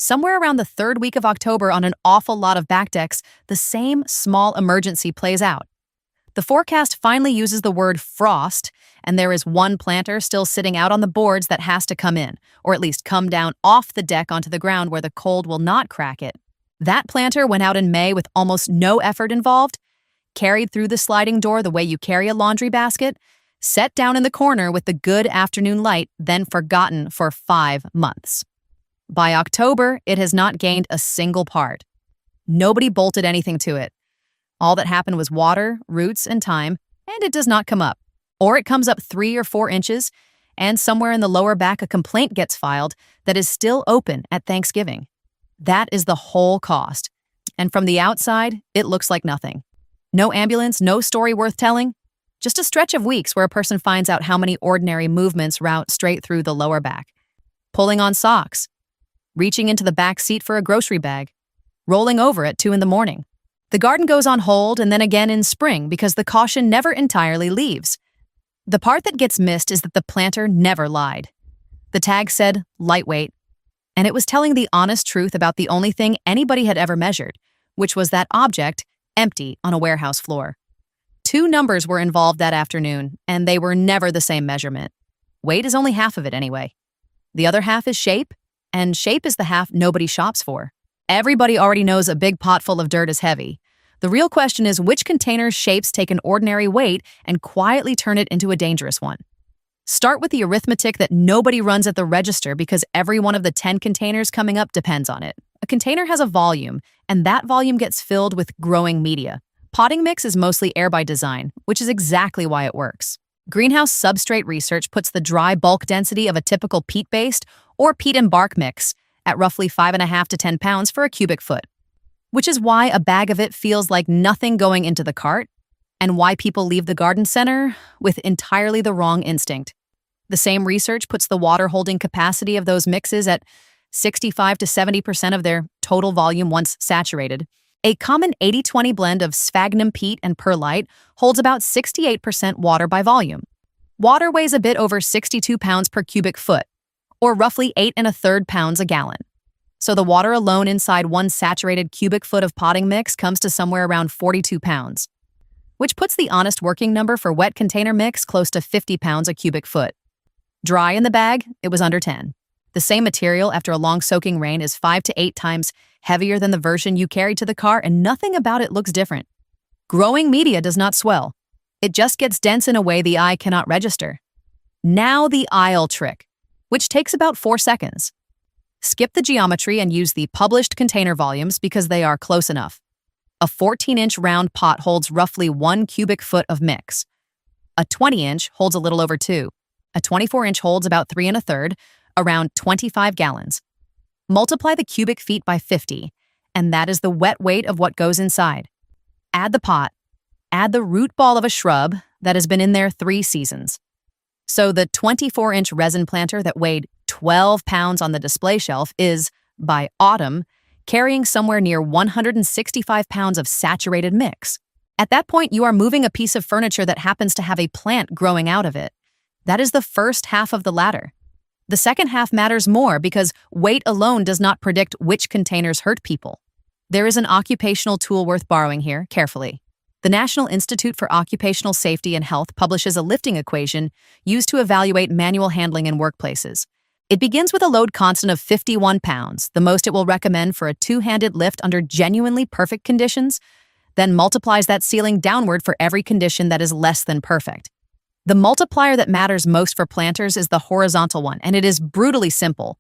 Somewhere around the third week of October on an awful lot of back decks, the same small emergency plays out. The forecast finally uses the word frost, and there is one planter still sitting out on the boards that has to come in, or at least come down off the deck onto the ground where the cold will not crack it. That planter went out in May with almost no effort involved, carried through the sliding door the way you carry a laundry basket, set down in the corner with the good afternoon light, then forgotten for 5 months. By October, it has not gained a single part. Nobody bolted anything to it. All that happened was water, roots, and time, and it does not come up. Or it comes up 3 or 4 inches, and somewhere in the lower back a complaint gets filed that is still open at Thanksgiving. That is the whole cost. And from the outside, it looks like nothing. No ambulance, no story worth telling. Just a stretch of weeks where a person finds out how many ordinary movements route straight through the lower back. Pulling on socks. Reaching into the back seat for a grocery bag. Rolling over at 2 a.m. The garden goes on hold and then again in spring because the caution never entirely leaves. The part that gets missed is that the planter never lied. The tag said lightweight, and it was telling the honest truth about the only thing anybody had ever measured, which was that object empty on a warehouse floor. 2 numbers were involved that afternoon, and they were never the same measurement. Weight is only half of it anyway. The other half is shape, and shape is the half nobody shops for. Everybody already knows a big pot full of dirt is heavy. The real question is which container's shapes take an ordinary weight and quietly turn it into a dangerous one. Start with the arithmetic that nobody runs at the register because every one of the 10 containers coming up depends on it. A container has a volume, and that volume gets filled with growing media. Potting mix is mostly air by design, which is exactly why it works. Greenhouse substrate research puts the dry bulk density of a typical peat-based or peat and bark mix at roughly 5.5 to 10 pounds for a cubic foot, which is why a bag of it feels like nothing going into the cart and why people leave the garden center with entirely the wrong instinct. The same research puts the water holding capacity of those mixes at 65 to 70% of their total volume once saturated. A common 80-20 blend of sphagnum peat and perlite holds about 68% water by volume. Water weighs a bit over 62 pounds per cubic foot, or roughly 8 1/3 pounds a gallon. So the water alone inside one saturated cubic foot of potting mix comes to somewhere around 42 pounds, which puts the honest working number for wet container mix close to 50 pounds a cubic foot. Dry in the bag, it was under 10. The same material after a long soaking rain is 5 to 8 times heavier than the version you carried to the car, and nothing about it looks different. Growing media does not swell. It just gets dense in a way the eye cannot register. Now the aisle trick, which takes about 4 seconds. Skip the geometry and use the published container volumes because they are close enough. A 14-inch round pot holds roughly 1 cubic foot of mix. A 20-inch holds a little over 2. A 24-inch holds about 3 1/3, around 25 gallons. Multiply the cubic feet by 50, and that is the wet weight of what goes inside. Add the pot. Add the root ball of a shrub that has been in there 3 seasons. So the 24-inch resin planter that weighed 12 pounds on the display shelf is, by autumn, carrying somewhere near 165 pounds of saturated mix. At that point, you are moving a piece of furniture that happens to have a plant growing out of it. That is the first half of the ladder. The second half matters more because weight alone does not predict which containers hurt people. There is an occupational tool worth borrowing here, carefully. The National Institute for Occupational Safety and Health publishes a lifting equation used to evaluate manual handling in workplaces. It begins with a load constant of 51 pounds, the most it will recommend for a 2-handed lift under genuinely perfect conditions, then multiplies that ceiling downward for every condition that is less than perfect. The multiplier that matters most for planters is the horizontal one, and it is brutally simple.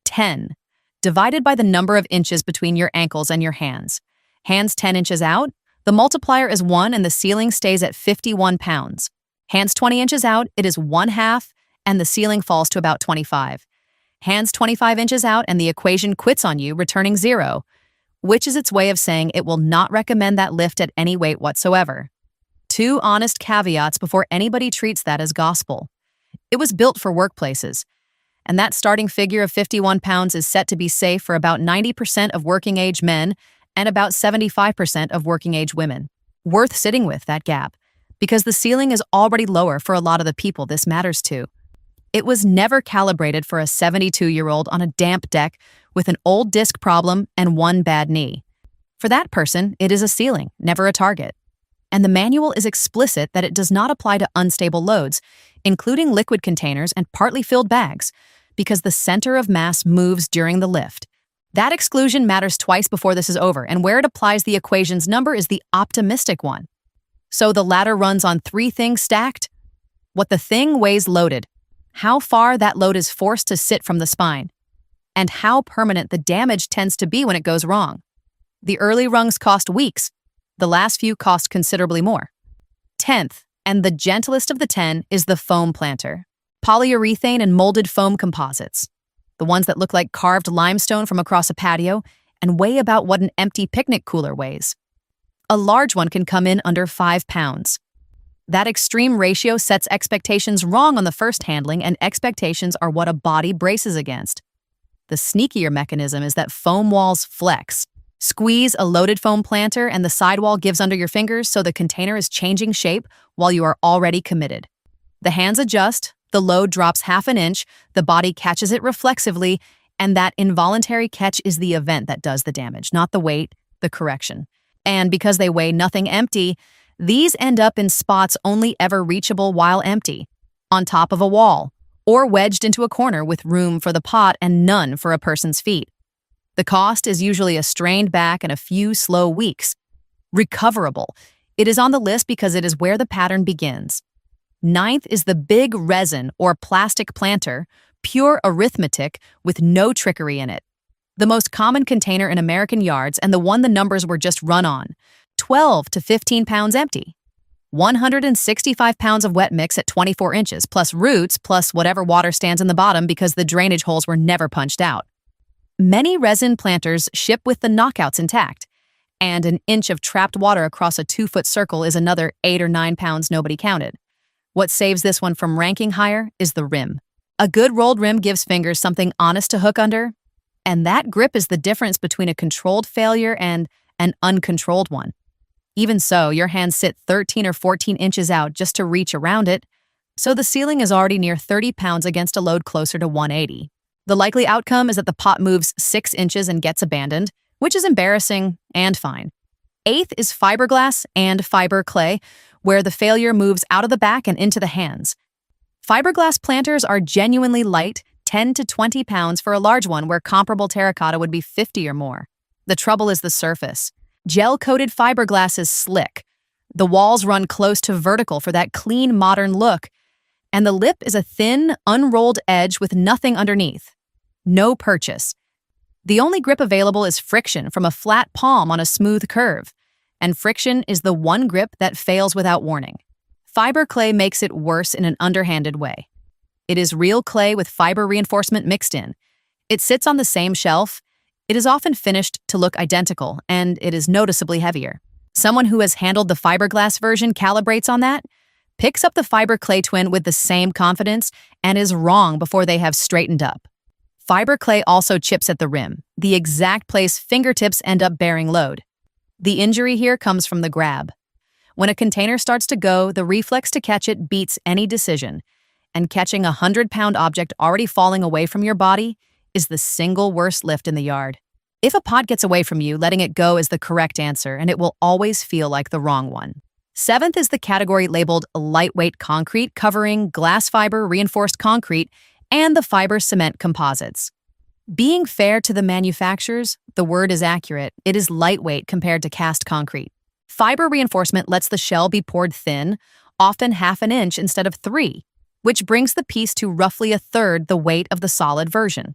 10, divided by the number of inches between your ankles and your hands. Hands 10 inches out, the multiplier is 1 and the ceiling stays at 51 pounds. Hands 20 inches out, it is 1/2 and the ceiling falls to about 25. Hands 25 inches out and the equation quits on you, returning 0, which is its way of saying it will not recommend that lift at any weight whatsoever. 2 honest caveats before anybody treats that as gospel. It was built for workplaces, and that starting figure of 51 pounds is set to be safe for about 90% of working-age men and about 75% of working-age women. Worth sitting with, that gap, because the ceiling is already lower for a lot of the people this matters to. It was never calibrated for a 72-year-old on a damp deck with an old disc problem and one bad knee. For that person, it is a ceiling, never a target. And the manual is explicit that it does not apply to unstable loads, including liquid containers and partly filled bags, because the center of mass moves during the lift. That exclusion matters twice before this is over, and where it applies the equation's number is the optimistic one. So the ladder runs on three things stacked: what the thing weighs loaded, how far that load is forced to sit from the spine, and how permanent the damage tends to be when it goes wrong. The early rungs cost weeks. The last few cost considerably more. 10th, and the gentlest of the 10, is the foam planter. Polyurethane and molded foam composites. The ones that look like carved limestone from across a patio and weigh about what an empty picnic cooler weighs. A large one can come in under 5 pounds. That extreme ratio sets expectations wrong on the first handling, and expectations are what a body braces against. The sneakier mechanism is that foam walls flex. Squeeze a loaded foam planter and the sidewall gives under your fingers, so the container is changing shape while you are already committed. The hands adjust, the load drops half an inch, the body catches it reflexively, and that involuntary catch is the event that does the damage, not the weight, the correction. And because they weigh nothing empty, these end up in spots only ever reachable while empty, on top of a wall, or wedged into a corner with room for the pot and none for a person's feet. The cost is usually a strained back and a few slow weeks. Recoverable. It is on the list because it is where the pattern begins. 9th is the big resin or plastic planter, pure arithmetic with no trickery in it. The most common container in American yards and the one the numbers were just run on. 12 to 15 pounds empty. 165 pounds of wet mix at 24 inches, plus roots, plus whatever water stands in the bottom because the drainage holes were never punched out. Many resin planters ship with the knockouts intact, and an inch of trapped water across a 2-foot circle is another 8 or 9 pounds nobody counted. What saves this one from ranking higher is the rim. A good rolled rim gives fingers something honest to hook under, and that grip is the difference between a controlled failure and an uncontrolled one. Even so, your hands sit 13 or 14 inches out just to reach around it, so the ceiling is already near 30 pounds against a load closer to 180. The likely outcome is that the pot moves 6 inches and gets abandoned, which is embarrassing and fine. 8th is fiberglass and fiber clay, where the failure moves out of the back and into the hands. Fiberglass planters are genuinely light, 10 to 20 pounds for a large one, where comparable terracotta would be 50 or more. The trouble is the surface. Gel-coated fiberglass is slick. The walls run close to vertical for that clean, modern look, and the lip is a thin, unrolled edge with nothing underneath. No purchase. The only grip available is friction from a flat palm on a smooth curve, and friction is the one grip that fails without warning. Fiber clay makes it worse in an underhanded way. It is real clay with fiber reinforcement mixed in. It sits on the same shelf. It is often finished to look identical, and it is noticeably heavier. Someone who has handled the fiberglass version calibrates on that, picks up the fiber clay twin with the same confidence, and is wrong before they have straightened up. Fiber clay also chips at the rim, the exact place fingertips end up bearing load. The injury here comes from the grab. When a container starts to go, the reflex to catch it beats any decision, and catching a 100-pound object already falling away from your body is the single worst lift in the yard. If a pot gets away from you, letting it go is the correct answer, and it will always feel like the wrong one. 7th is the category labeled lightweight concrete, covering glass fiber reinforced concrete and the fiber cement composites. Being fair to the manufacturers, the word is accurate. It is lightweight compared to cast concrete. Fiber reinforcement lets the shell be poured thin, often half an inch instead of 3, which brings the piece to roughly a third the weight of the solid version.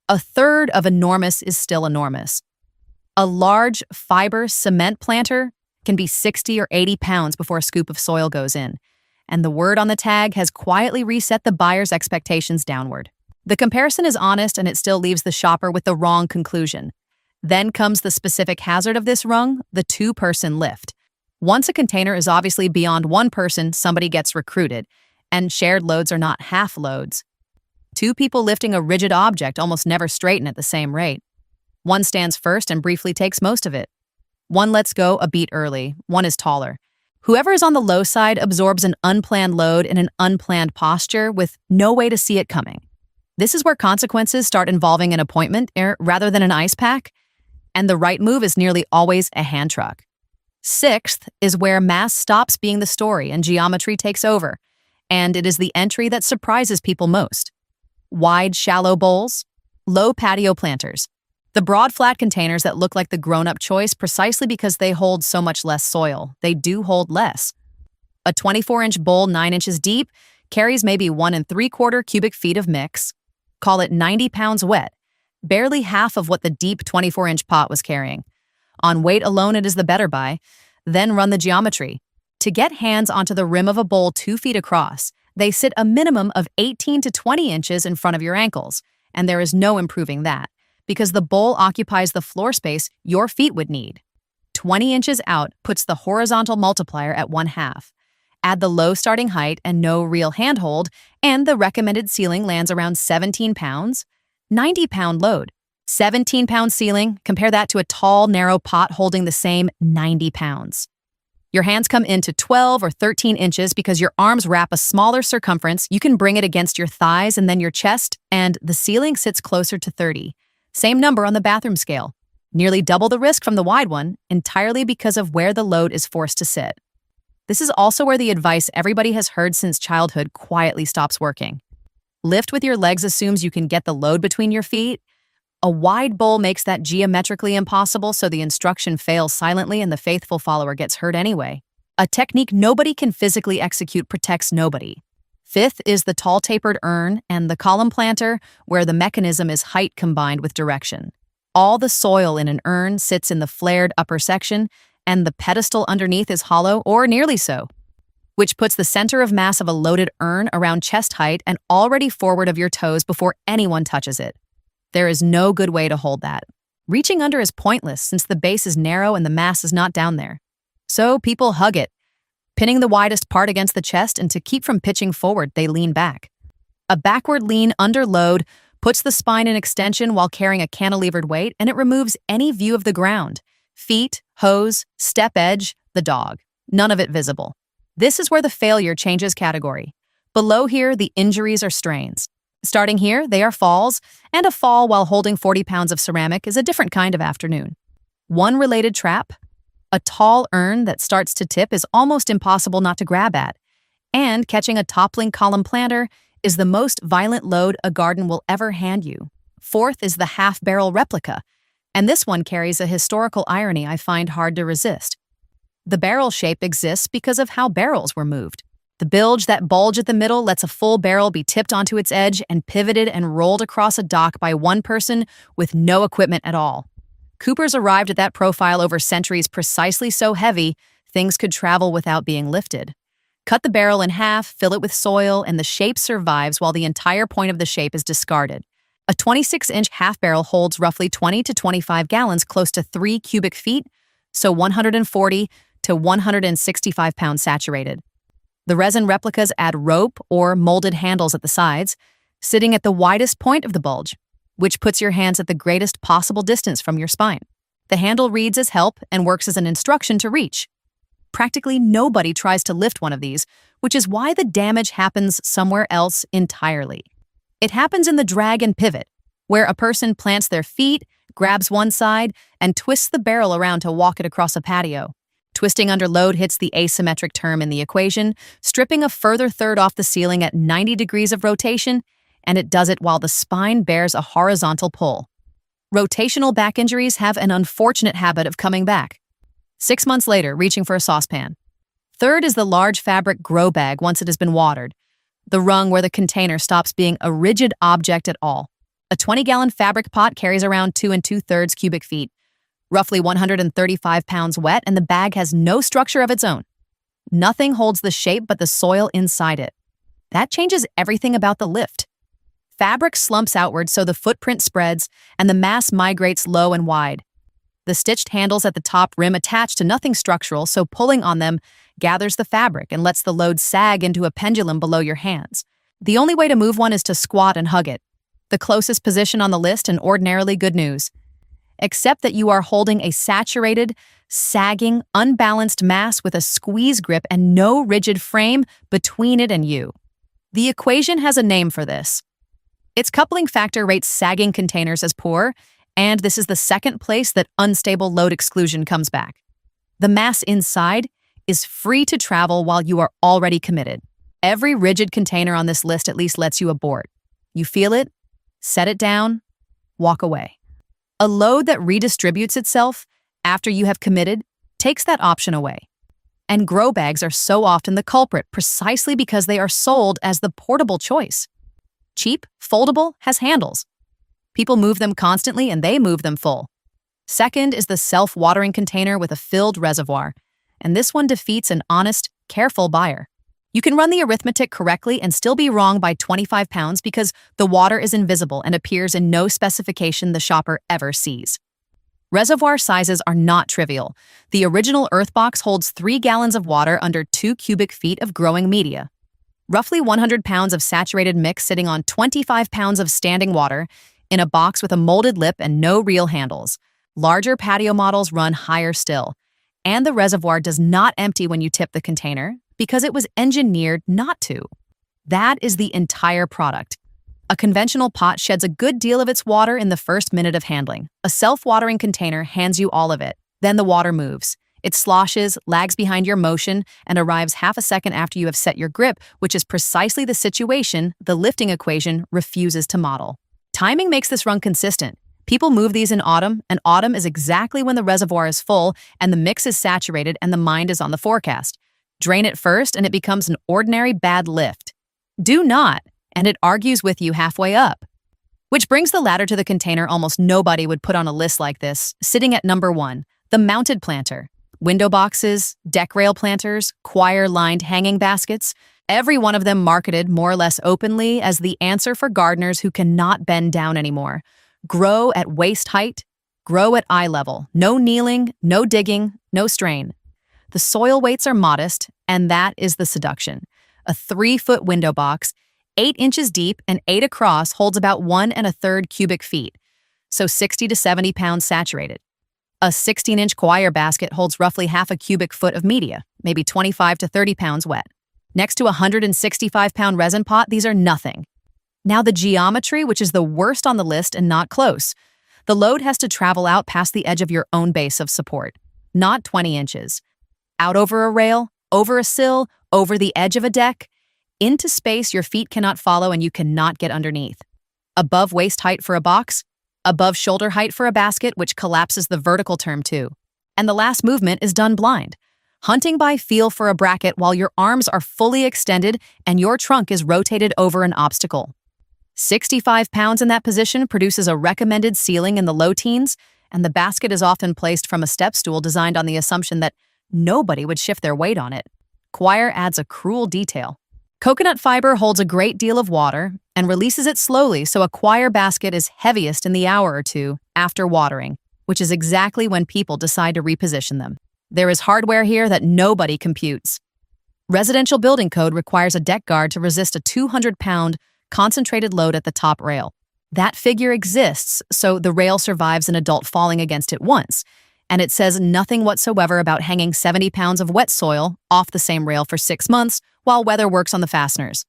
A third of enormous is still enormous. A large fiber cement planter can be 60 or 80 pounds before a scoop of soil goes in, and the word on the tag has quietly reset the buyer's expectations downward. The comparison is honest, and it still leaves the shopper with the wrong conclusion. Then comes the specific hazard of this rung, the 2-person lift. Once a container is obviously beyond one person, somebody gets recruited, and shared loads are not half loads. 2 people lifting a rigid object almost never straighten at the same rate. One stands first and briefly takes most of it. One lets go a beat early, one is taller. Whoever is on the low side absorbs an unplanned load in an unplanned posture with no way to see it coming. This is where consequences start involving an appointment rather than an ice pack, and the right move is nearly always a hand truck. Sixth is where mass stops being the story and geometry takes over, and it is the entry that surprises people most. Wide, shallow bowls, low patio planters. The broad, flat containers that look like the grown-up choice precisely because they hold so much less soil. They do hold less. A 24-inch bowl 9 inches deep carries maybe 1 3/4 cubic feet of mix. Call it 90 pounds wet, barely half of what the deep 24-inch pot was carrying. On weight alone, it is the better buy. Then run the geometry. To get hands onto the rim of a bowl 2 feet across, they sit a minimum of 18 to 20 inches in front of your ankles, and there is no improving that, because the bowl occupies the floor space your feet would need. 20 inches out puts the horizontal multiplier at 1/2. Add the low starting height and no real handhold, and the recommended ceiling lands around 17 pounds. 90-pound load. 17-pound ceiling, compare that to a tall, narrow pot holding the same 90 pounds. Your hands come into 12 or 13 inches because your arms wrap a smaller circumference. You can bring it against your thighs and then your chest, and the ceiling sits closer to 30. Same number on the bathroom scale. Nearly double the risk from the wide one, entirely because of where the load is forced to sit. This is also where the advice everybody has heard since childhood quietly stops working. Lift with your legs assumes you can get the load between your feet. A wide bowl makes that geometrically impossible, so the instruction fails silently and the faithful follower gets hurt anyway. A technique nobody can physically execute protects nobody. Fifth is the tall tapered urn and the column planter, where the mechanism is height combined with direction. All the soil in an urn sits in the flared upper section, and the pedestal underneath is hollow or nearly so, which puts the center of mass of a loaded urn around chest height and already forward of your toes before anyone touches it. There is no good way to hold that. Reaching under is pointless since the base is narrow and the mass is not down there. So people hug it, pinning the widest part against the chest, and to keep from pitching forward, they lean back. A backward lean under load puts the spine in extension while carrying a cantilevered weight, and it removes any view of the ground. Feet, hose, step edge, the dog. None of it visible. This is where the failure changes category. Below here, the injuries are strains. Starting here, they are falls, and a fall while holding 40 pounds of ceramic is a different kind of afternoon. One related trap: a tall urn that starts to tip is almost impossible not to grab at, and catching a toppling column planter is the most violent load a garden will ever hand you. Fourth is the half-barrel replica, and this one carries a historical irony I find hard to resist. The barrel shape exists because of how barrels were moved. The bilge that bulge at the middle lets a full barrel be tipped onto its edge and pivoted and rolled across a dock by one person with no equipment at all. Coopers arrived at that profile over centuries precisely so heavy, things could travel without being lifted. Cut the barrel in half, fill it with soil, and the shape survives while the entire point of the shape is discarded. A 26-inch half barrel holds roughly 20 to 25 gallons, close to 3 cubic feet, so 140 to 165 pounds saturated. The resin replicas add rope or molded handles at the sides, sitting at the widest point of the bulge, which puts your hands at the greatest possible distance from your spine. The handle reads as help and works as an instruction to reach. Practically nobody tries to lift one of these, which is why the damage happens somewhere else entirely. It happens in the drag and pivot, where a person plants their feet, grabs one side, and twists the barrel around to walk it across a patio. Twisting under load hits the asymmetric term in the equation, stripping a further third off the ceiling at 90 degrees of rotation, and it does it while the spine bears a horizontal pull. Rotational back injuries have an unfortunate habit of coming back. 6 months later, reaching for a saucepan. Third is the large fabric grow bag once it has been watered, the rung where the container stops being a rigid object at all. A 20-gallon fabric pot carries around 2 2/3 cubic feet, roughly 135 pounds wet, and the bag has no structure of its own. Nothing holds the shape but the soil inside it. That changes everything about the lift. Fabric slumps outward so the footprint spreads and the mass migrates low and wide. The stitched handles at the top rim attach to nothing structural, so pulling on them gathers the fabric and lets the load sag into a pendulum below your hands. The only way to move one is to squat and hug it. The closest position on the list and ordinarily good news. Except that you are holding a saturated, sagging, unbalanced mass with a squeeze grip and no rigid frame between it and you. The equation has a name for this: Its coupling factor rates sagging containers as poor, and this is the second place that unstable load exclusion comes back. The mass inside is free to travel while you are already committed. Every rigid container on this list at least lets you abort. You feel it, set it down, walk away. A load that redistributes itself after you have committed takes that option away. And grow bags are so often the culprit precisely because they are sold as the portable choice. Cheap, foldable, has handles. People move them constantly and they move them full. Second is the self-watering container with a filled reservoir, and this one defeats an honest, careful buyer. You can run the arithmetic correctly and still be wrong by 25 pounds because the water is invisible and appears in no specification the shopper ever sees. Reservoir sizes are not trivial. The original Earthbox holds 3 gallons of water under 2 cubic feet of growing media. Roughly 100 pounds of saturated mix sitting on 25 pounds of standing water in a box with a molded lip and no real handles. Larger patio models run higher still. And the reservoir does not empty when you tip the container because it was engineered not to. That is the entire product. A conventional pot sheds a good deal of its water in the first minute of handling. A self-watering container hands you all of it. Then the water moves. It sloshes, lags behind your motion, and arrives half a second after you have set your grip, which is precisely the situation the lifting equation refuses to model. Timing makes this run consistent. People move these in autumn, and autumn is exactly when the reservoir is full and the mix is saturated and the mind is on the forecast. Drain it first and it becomes an ordinary bad lift. Do not, and it argues with you halfway up. Which brings the ladder to the container almost nobody would put on a list like this, sitting at number 1, the mounted planter. Window boxes, deck rail planters, choir-lined hanging baskets, every one of them marketed more or less openly as the answer for gardeners who cannot bend down anymore. Grow at waist height, grow at eye level. No kneeling, no digging, no strain. The soil weights are modest, and that is the seduction. A 3-foot window box, 8 inches deep and 8 across, holds about 1 1/3 cubic feet, so 60 to 70 pounds saturated. A 16-inch choir basket holds roughly half a cubic foot of media, maybe 25 to 30 pounds wet. Next to a 165-pound resin pot, these are nothing. Now the geometry, which is the worst on the list and not close. The load has to travel out past the edge of your own base of support, not 20 inches. Out over a rail, over a sill, over the edge of a deck, into space your feet cannot follow and you cannot get underneath. Above waist height for a box, above shoulder height for a basket, which collapses the vertical term too. And the last movement is done blind. Hunting by feel for a bracket while your arms are fully extended and your trunk is rotated over an obstacle. 65 pounds in that position produces a recommended ceiling in the low teens, and the basket is often placed from a step stool designed on the assumption that nobody would shift their weight on it. Choir adds a cruel detail. Coconut fiber holds a great deal of water and releases it slowly, so a choir basket is heaviest in the hour or two after watering, which is exactly when people decide to reposition them. There is hardware here that nobody computes. Residential building code requires a deck guard to resist a 200-pound concentrated load at the top rail. That figure exists, so the rail survives an adult falling against it once, and it says nothing whatsoever about hanging 70 pounds of wet soil off the same rail for 6 months while weather works on the fasteners.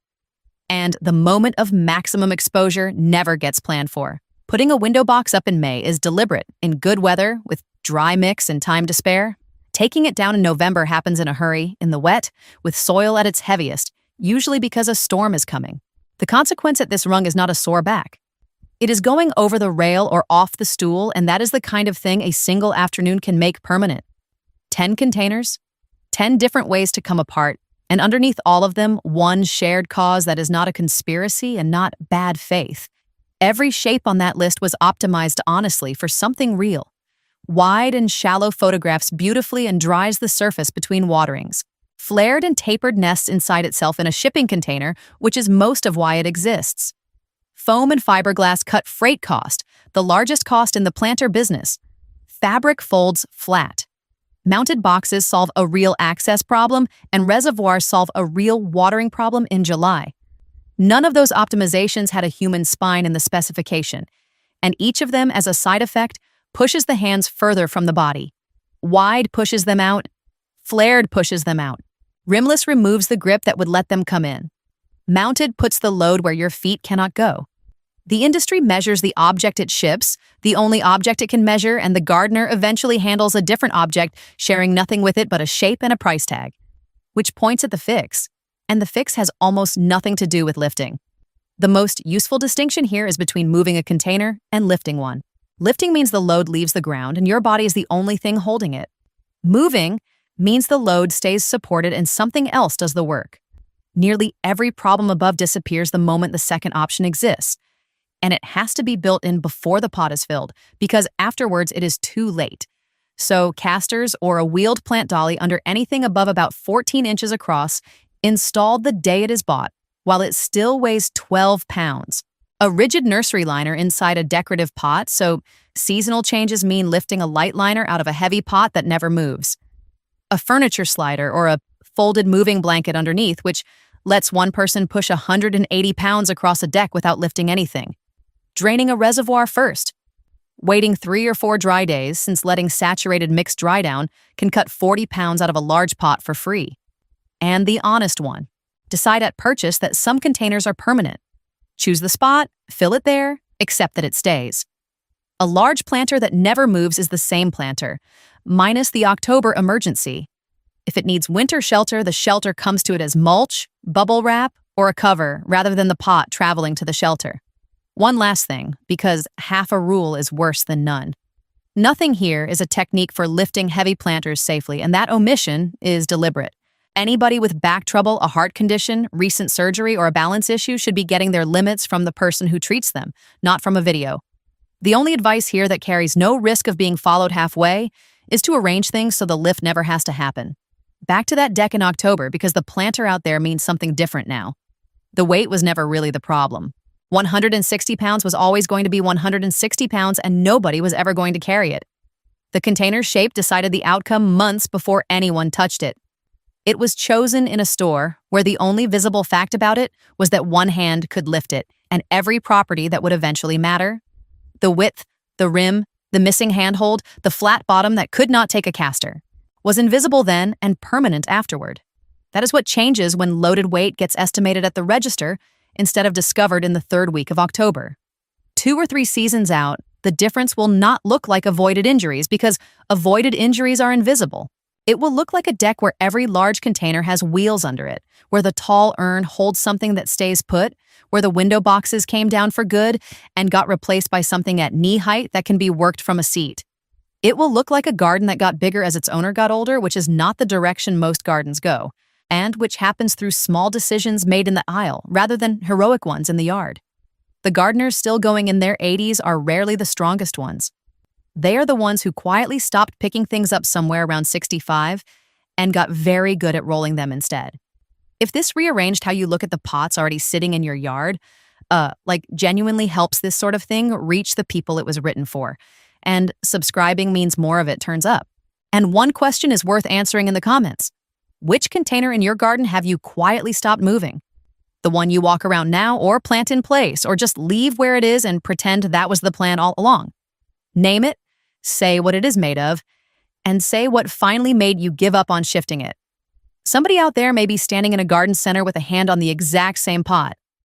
And the moment of maximum exposure never gets planned for. Putting a window box up in May is deliberate. In good weather, with dry mix and time to spare. Taking it down in November happens in a hurry, in the wet, with soil at its heaviest, usually because a storm is coming. The consequence at this rung is not a sore back. It is going over the rail or off the stool, and that is the kind of thing a single afternoon can make permanent. 10 containers, 10 different ways to come apart, and underneath all of them, one shared cause that is not a conspiracy and not bad faith. Every shape on that list was optimized honestly for something real. Wide and shallow photographs beautifully and dries the surface between waterings. Flared and tapered nests inside itself in a shipping container, which is most of why it exists. Foam and fiberglass cut freight cost, the largest cost in the planter business. Fabric folds flat. Mounted boxes solve a real access problem, and reservoirs solve a real watering problem in July. None of those optimizations had a human spine in the specification, and each of them, as a side effect, pushes the hands further from the body. Wide pushes them out. Flared pushes them out. Rimless removes the grip that would let them come in. Mounted puts the load where your feet cannot go. The industry measures the object it ships, the only object it can measure, and the gardener eventually handles a different object, sharing nothing with it but a shape and a price tag. Which points at the fix. And the fix has almost nothing to do with lifting. The most useful distinction here is between moving a container and lifting one. Lifting means the load leaves the ground and your body is the only thing holding it. Moving means the load stays supported and something else does the work. Nearly every problem above disappears the moment the second option exists. And it has to be built in before the pot is filled, because afterwards it is too late. So casters or a wheeled plant dolly under anything above about 14 inches across, installed the day it is bought, while it still weighs 12 pounds. A rigid nursery liner inside a decorative pot, so seasonal changes mean lifting a light liner out of a heavy pot that never moves. A furniture slider or a folded moving blanket underneath, which lets one person push 180 pounds across a deck without lifting anything. Draining a reservoir first. Waiting 3 or 4 dry days, since letting saturated mix dry down can cut 40 pounds out of a large pot for free. And the honest one. Decide at purchase that some containers are permanent. Choose the spot, fill it there, accept that it stays. A large planter that never moves is the same planter, minus the October emergency. If it needs winter shelter, the shelter comes to it as mulch, bubble wrap, or a cover rather than the pot traveling to the shelter. One last thing, because half a rule is worse than none. Nothing here is a technique for lifting heavy planters safely, and that omission is deliberate. Anybody with back trouble, a heart condition, recent surgery, or a balance issue should be getting their limits from the person who treats them, not from a video. The only advice here that carries no risk of being followed halfway is to arrange things so the lift never has to happen. Back to that deck in October, because the planter out there means something different now. The weight was never really the problem. 160 pounds was always going to be 160 pounds and nobody was ever going to carry it. The container's shape decided the outcome months before anyone touched it. It was chosen in a store where the only visible fact about it was that one hand could lift it, and every property that would eventually matter. The width, the rim, the missing handhold, the flat bottom that could not take a caster, was invisible then and permanent afterward. That is what changes when loaded weight gets estimated at the register instead of discovered in the 3rd week of October. 2 or 3 seasons out, the difference will not look like avoided injuries because avoided injuries are invisible. It will look like a deck where every large container has wheels under it, where the tall urn holds something that stays put, where the window boxes came down for good and got replaced by something at knee height that can be worked from a seat. It will look like a garden that got bigger as its owner got older, which is not the direction most gardens go, and which happens through small decisions made in the aisle rather than heroic ones in the yard. The gardeners still going in their 80s are rarely the strongest ones. They are the ones who quietly stopped picking things up somewhere around 65 and got very good at rolling them instead. If this rearranged how you look at the pots already sitting in your yard, genuinely helps this sort of thing reach the people it was written for. And subscribing means more of it turns up. And one question is worth answering in the comments. Which container in your garden have you quietly stopped moving? The one you walk around now, or plant in place, or just leave where it is and pretend that was the plan all along? Name it, say what it is made of, and say what finally made you give up on shifting it. Somebody out there may be standing in a garden center with a hand on the exact same pot,